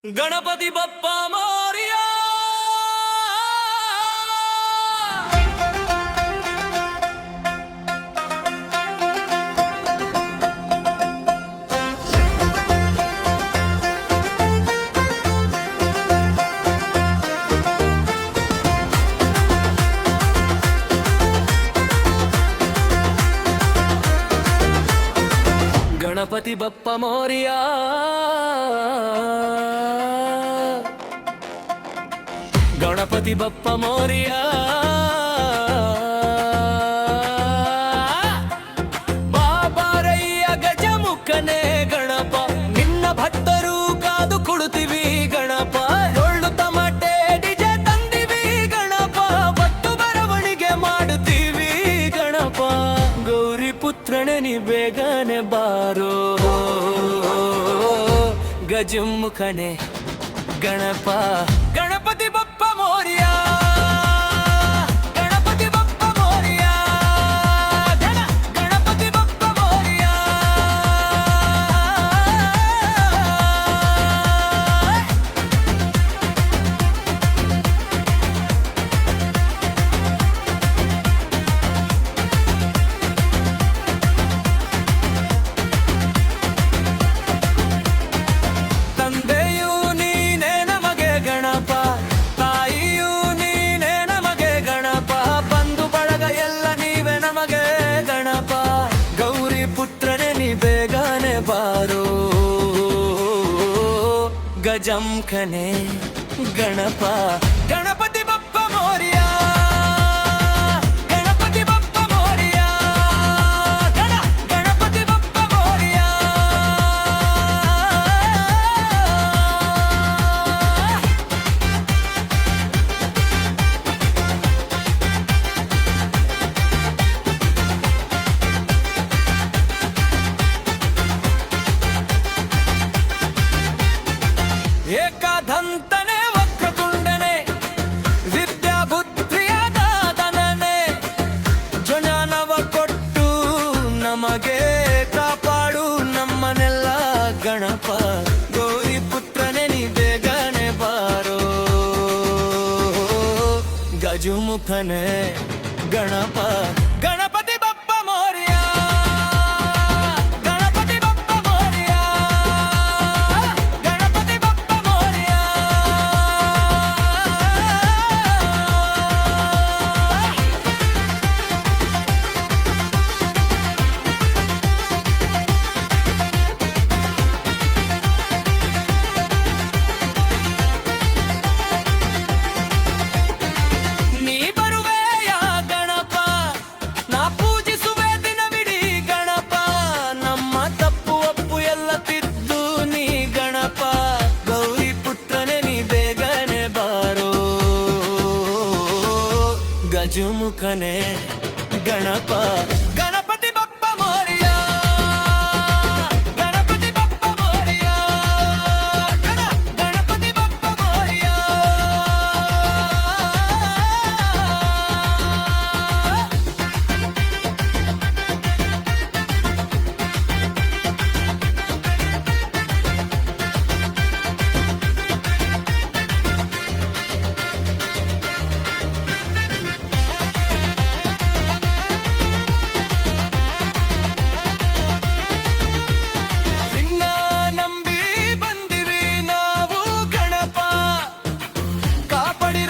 गणपति बप्पा मोरिया। गणपति बप्पा मोरिया, गणपति बप्पा मोरिया। बाबारಯ್ಯ ಗಜಮುಖನೇ ಗಣಪ, ನಿನ್ನ ಭಕ್ತರು ಕಾದು ಕುಳಿತಿವಿ ಗಣಪ. ಡೊಳ್ಳು ತಮಟೆ ಡಿಜೆ ತಂದಿವಿ ಗಣಪ, ಬಟ್ಟು ಬರವಣಿಗೆ ಮಾಡುತ್ತೀವಿ ಗಣಪ. ಗೌರಿ ಪುತ್ರನೇ ನೀ ಬೇಗನೆ ಬಾರೋ, ಗಜಮುಖನೇ ಗಣಪ. ಗಣಪತಿ ಬಪ್ಪ मोरिया, गणपति बप्पा मोरिया, गणपति बप्पा मोरिया. ತಂದೆಯು ನೀನೇ ನಮಗೆ ಗಣಪ, ಬೇಗನೆ ಬಾರೋ ಗಜಮುಖನೇ ಗಣಪ. ಗಣಪತಿ ಬಪ್ಪ ಮೋರಿಯಾ, ಗಣಪತಿ ಬಪ್ಪ ಮೋರಿಯಾ, ಗಣಪತಿ ಬಪ್ಪ ಮೋರಿಯಾ. ಏಕದಂತನೇ ವಕ್ರತುಂಡನೇ, ವಿದ್ಯಾ ಬುದ್ಧಿಯ ದಾತನನೇ, ಜ್ಞಾನವ ಕೊಟ್ಟು ನಮಗೆ ಕಾಪಾಡು ನಮ್ಮನೆಲ್ಲ ಗಣಪ. ಗೌರಿ ಪುತ್ರನೇ ನೀ ಬೇಗನೆ ಬಾರೋ ಗಜಮುಖನೇ ಗಣಪ. ಗಣಪತಿ ಬಪ್ಪ ಮೋರಿಯಾ, ಗಜಮುಖನೇ ಗಣಪ. ಗಣಪತಿ ಬಪ್ಪ ಮೋರಿಯಾ, ಗಣಪತಿ ಬಪ್ಪ ಮೋರಿಯಾ, ಗಣಪತಿ ಬಪ್ಪ ಮೋರಿಯಾ.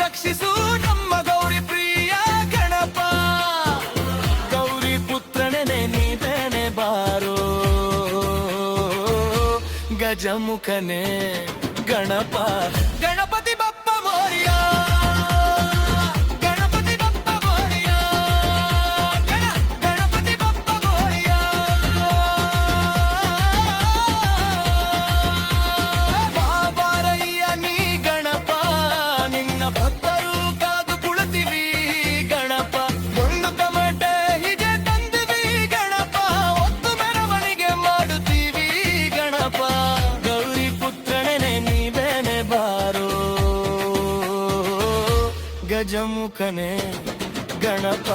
ರಕ್ಷಿಸು ನಮ್ಮ ಗೌರಿ ಪ್ರಿಯ ಗಣಪ. ಗೌರಿ ಪುತ್ರನೇ ನೀವೇನೆ ಬಾರೋ ಗಜಮುಖನೇ ಗಣಪ. ಗಣಪತಿ ಬಪ್ಪ ಮೋರಿಯಾ, ಗಣಪತಿ ಬಪ್ಪ ಮೋರಿಯಾ, ಗಣಪತಿ ಬಪ್ಪ ಮೋರಿಯಾ. ಬಾಬಾರಯ್ಯ ನೀ ಗಣಪ, ನಿನ್ನ ಭಕ್ತರು ಕಾದು ಕುಳಿತಿವಿ ಗಣಪ. ಡೊಳ್ಳು ತಮಟೆ ಹೀಗೆ ತಂದಿವಿ ಗಣಪ, ಒತ್ತು ಮೆರವಣಿಗೆ ಮಾಡುತ್ತೀವಿ ಗಣಪ. ಗೌರಿ ಪುತ್ರನೇ ನೀವೇನೆ ಬಾರೋ ಗಜಮುಖನೇ ಗಣಪ.